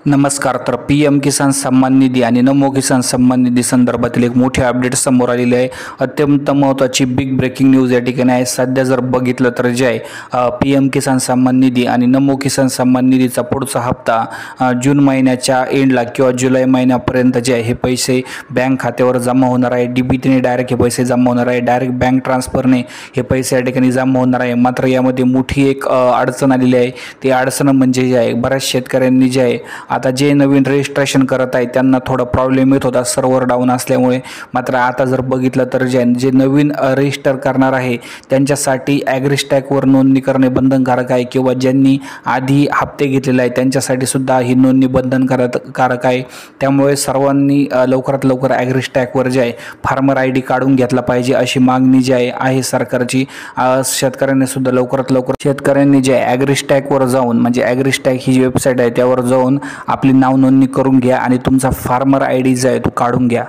नमस्कार. तर PM किसान सन्मान निधी आणि नमो किसान सन्मान निधी संदर्भातील एक मोठी अपडेट समोर आलेली आहे. अत्यंत महत्त्वाची बिग ब्रेकिंग न्यूज या ठिकाणी आहे. सध्या जर बघितलं तर जे आहे PM किसान सन्मान निधी आणि नमो किसान सन्मान निधीचा पुढचा हप्ता जून महिन्याच्या एंडला किंवा जुलै महिन्यापर्यंत जे आहे हे पैसे बँक खात्यावर जमा होणार आहे. DBTने डायरेक्ट हे पैसे जमा होणार आहे. डायरेक्ट बँक ट्रान्सफरने हे पैसे या ठिकाणी जमा होणार आहे. मात्र यामध्ये मोठी एक अडचण आलेली आहे. ती अडचण म्हणजे जे आहे बऱ्याच शेतकऱ्यांनी जे आहे आता जे नवीन रजिस्ट्रेशन करत आहे त्यांना थोडा प्रॉब्लेम येत होता सर्व्हर डाऊन असल्यामुळे. मात्र आता जर बघितलं तर जे नवीन रजिस्टर करणार आहे त्यांच्यासाठी ॲग्रीस्टॅकवर नोंदणी करणे बंधनकारक आहे किंवा ज्यांनी आधी हप्ते घेतलेले आहे त्यांच्यासाठी सुद्धा ही नोंदणी बंधनकारक आहे. त्यामुळे सर्वांनी लवकरात लवकर ॲग्रीस्टॅकवर जे आहे फार्मर ID काढून घेतला पाहिजे अशी मागणी जी आहे सरकारची. शेतकऱ्यांनी सुद्धा लवकरात लवकर शेतकऱ्यांनी जे ॲग्रीस्टॅकवर जाऊन म्हणजे ॲग्रीस्टॅक ही जी वेबसाईट आहे त्यावर जाऊन आपली नाव नोंदणी करून घ्या आणि तुमचा फार्मर ID जो आहे तो काढून घ्या.